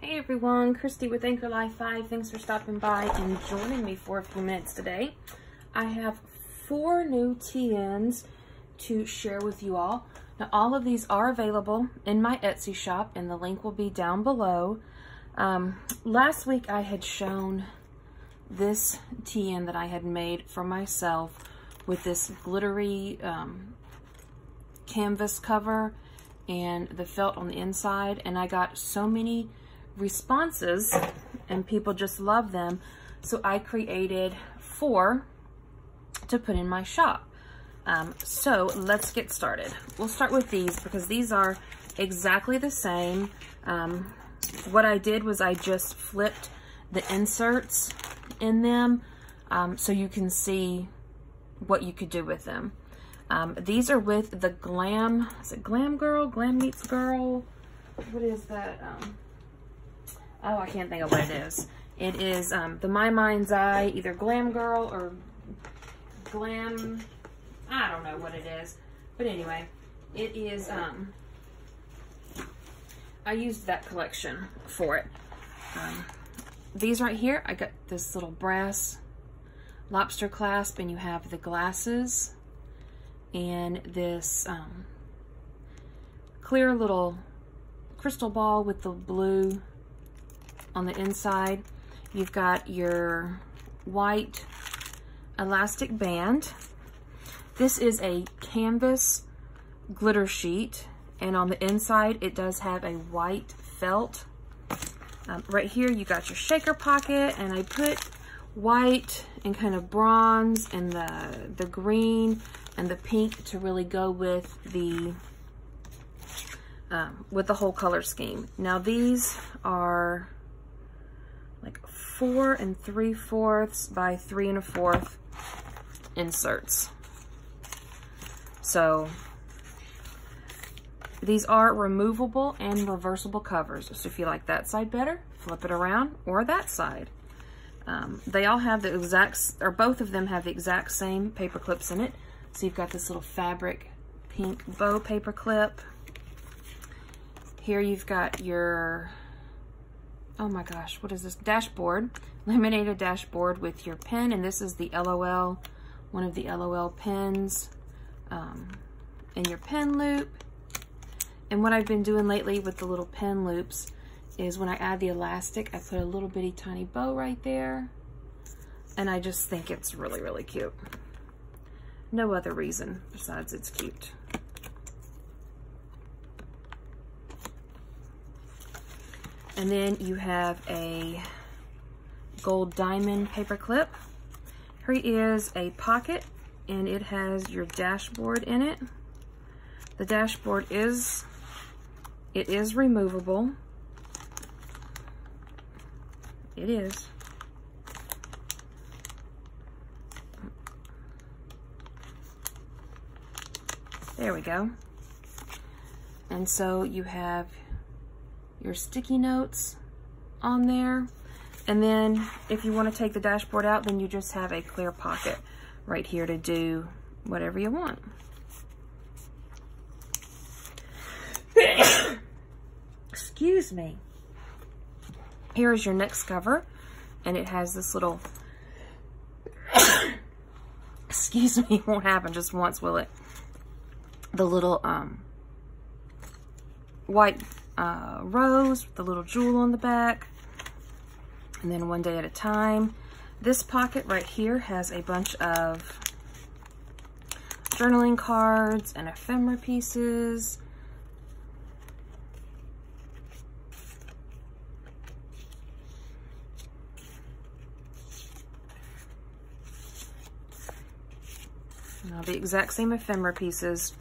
Hey everyone, Christy with Anchor Life 5. Thanks for stopping by and joining me for a few minutes today. I have 4 new TNs to share with you all. Now all of these are available in my Etsy shop and the link will be down below. Last week I had shown this TN that I had made for myself with this glittery canvas cover and the felt on the inside, and I got so many responses and people just love them, so I created 4 to put in my shop. So let's get started. We'll start with these because these are exactly the same. What I did was I just flipped the inserts in them so you can see what you could do with them. These are with the Glam, is it Glam Girl? Glam Meets Girl? What is that? Oh, I can't think of what it is. It is the My Mind's Eye, either Glam Girl or Glam, I don't know what it is. But anyway, it is, I used that collection for it. These right here, I got this little brass lobster clasp, and you have the glasses and this clear little crystal ball with the blue on the inside. You've got your white elastic band. This is a canvas glitter sheet, and on the inside it does have a white felt. Right here you got your shaker pocket, and I put white and kind of bronze and the green and the pink to really go with the whole color scheme. Now these are like 4 3/4 by 3 1/4 inserts. So these are removable and reversible covers. So if you like that side better, flip it around, or that side. They all have the exact, or both of them have the exact same paper clips in it. So you've got this little fabric pink bow paper clip. Here you've got your, oh my gosh, what is this? Dashboard, laminated dashboard with your pen, and this is the LOL, one of the LOL pens, and your pen loop. And what I've been doing lately with the little pen loops is when I add the elastic, I put a little bitty tiny bow right there, and I just think it's really, really cute. No other reason besides it's cute. And then you have a gold diamond paper clip. Here is a pocket, and it has your dashboard in it. The dashboard is removable. It is. There we go. And so you have your sticky notes on there. And then if you want to take the dashboard out, then you just have a clear pocket right here to do whatever you want. Excuse me. Here is your next cover, and it has this little, excuse me, it won't happen just once, will it? The little white rose with the little jewel on the back, and then One Day at a Time. This pocket right here has a bunch of journaling cards and ephemera pieces. Now the exact same ephemera pieces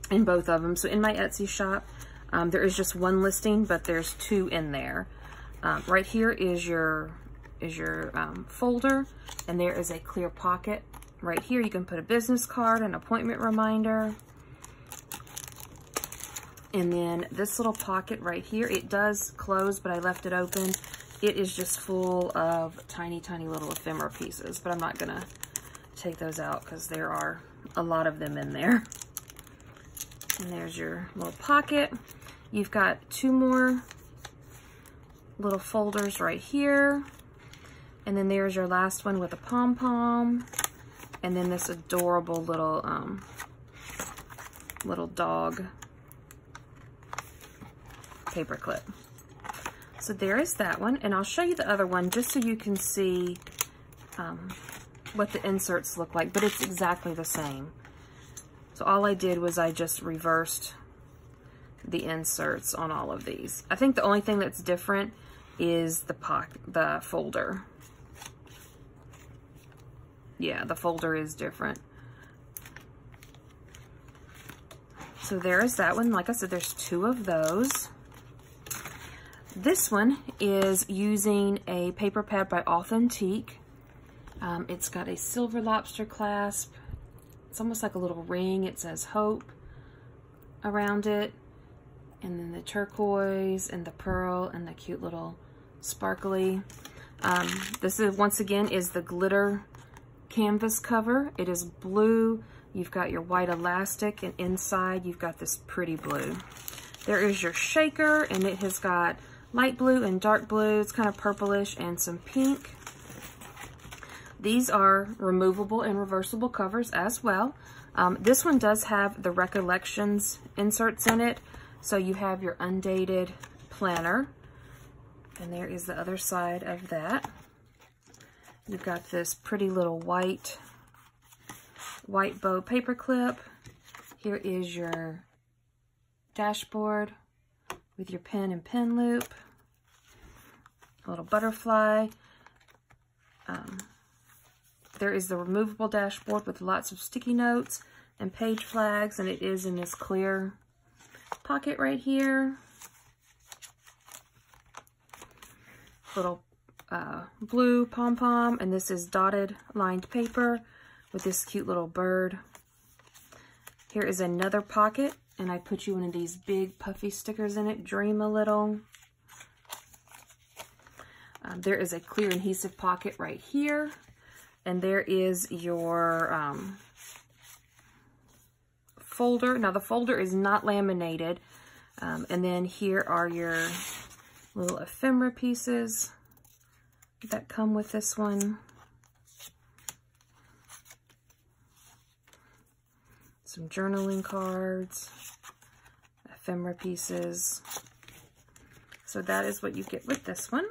in both of them. So in my Etsy shop, there is just 1 listing, but there's 2 in there. Right here is your folder, and there is a clear pocket. Right here you can put a business card, an appointment reminder. And then this little pocket right here, it does close, but I left it open. It is just full of tiny, tiny little ephemera pieces, but I'm not gonna take those out because there are a lot of them in there. And there's your little pocket. You've got 2 more little folders right here. And then there's your last one with a pom-pom. And then this adorable little, little dog paper clip. So there is that one. And I'll show you the other one just so you can see what the inserts look like. But it's exactly the same. So all I did was I just reversed the inserts on all of these. I think the only thing that's different is the folder. Yeah, the folder is different. So there is that one. Like I said, there's 2 of those. This one is using a paper pad by Authentique. It's got a silver lobster clasp. It's almost like a little ring. It says Hope around it. And then the turquoise and the pearl and the cute little sparkly. This is, once again, is the glitter canvas cover. It is blue. You've got your white elastic, and inside you've got this pretty blue. There is your shaker, and it has got light blue and dark blue. It's kind of purplish and some pink. These are removable and reversible covers as well. This one does have the Recollections inserts in it. So you have your undated planner. And there is the other side of that. You've got this pretty little white bow paper clip. Here is your dashboard with your pen and pen loop. A little butterfly. There is the removable dashboard with lots of sticky notes and page flags, and it is in this clear pocket right here. Little blue pom-pom, and this is dotted lined paper with this cute little bird. Here is another pocket, and I put you one of these big puffy stickers in it. Dream a little. There is a clear adhesive pocket right here, and there is your folder. Now the folder is not laminated, and then here are your little ephemera pieces that come with this one. Some journaling cards, ephemera pieces. So that is what you get with this one.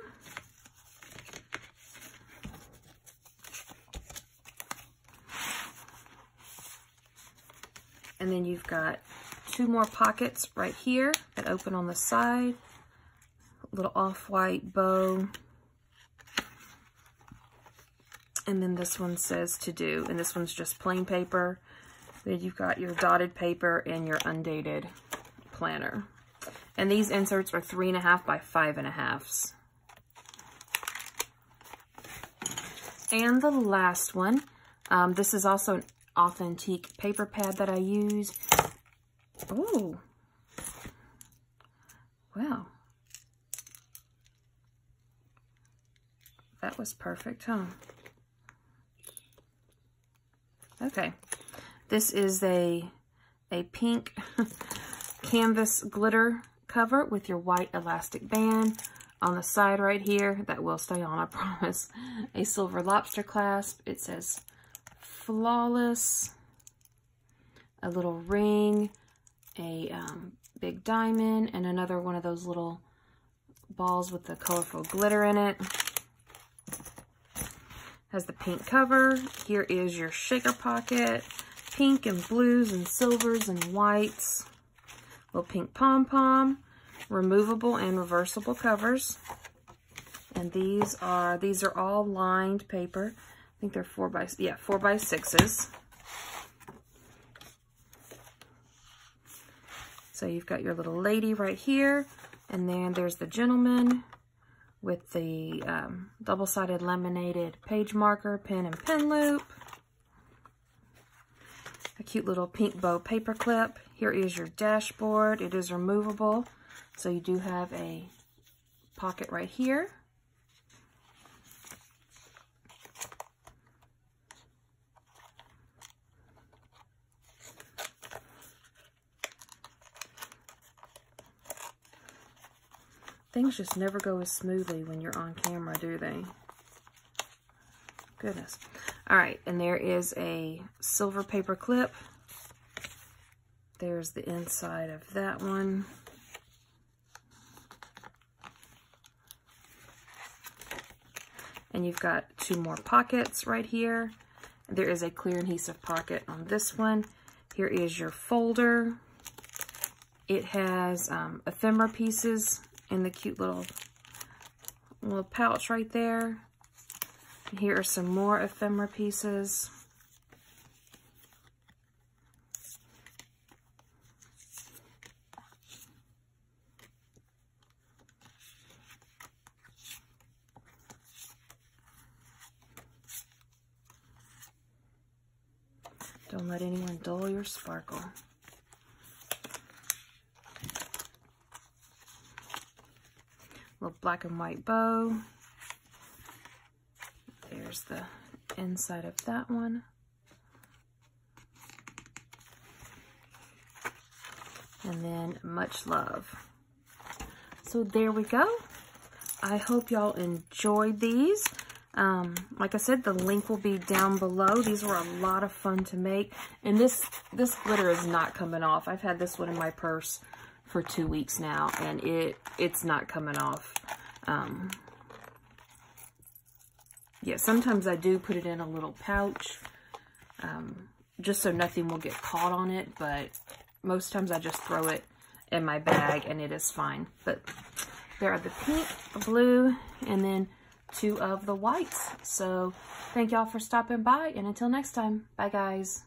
And then you've got 2 more pockets right here that open on the side. A little off-white bow. And then this one says To Do, and this one's just plain paper. Then you've got your dotted paper and your undated planner. And these inserts are 3.5 by 5.5. And the last one, this is also an Authentique paper pad that I use. Oh, wow. That was perfect, huh? Okay. This is a pink canvas glitter cover with your white elastic band on the side right here. That will stay on, I promise. A silver lobster clasp. It says Flawless. A little ring. A big diamond. And another one of those little balls with the colorful glitter in it. Has the pink cover. Here is your shaker pocket. Pink and blues and silvers and whites. Little pink pom-pom. Removable and reversible covers. And these are all lined paper. I think they're 4 by 6s. So you've got your little lady right here. And then there's the gentleman with the double-sided laminated page marker, pen and pen loop. A cute little pink bow paper clip. Here is your dashboard. It is removable, so you do have a pocket right here. Things just never go as smoothly when you're on camera, do they? Goodness. All right, and there is a silver paper clip. There's the inside of that one. And you've got 2 more pockets right here. There is a clear adhesive pocket on this one. Here is your folder. It has ephemera pieces in the cute little pouch right there. And here are some more ephemera pieces. Don't let anyone dull your sparkle. Little black and white bow. There's the inside of that one. And then much love. So there we go. I hope y'all enjoyed these. Like I said, the link will be down below. These were a lot of fun to make. And this glitter is not coming off. I've had this one in my purse for 2 weeks now, and it's not coming off. Yeah, sometimes I do put it in a little pouch, just so nothing will get caught on it, but most times I just throw it in my bag and it is fine. But there are the pink, the blue, and then 2 of the whites. So thank y'all for stopping by, and until next time, bye guys.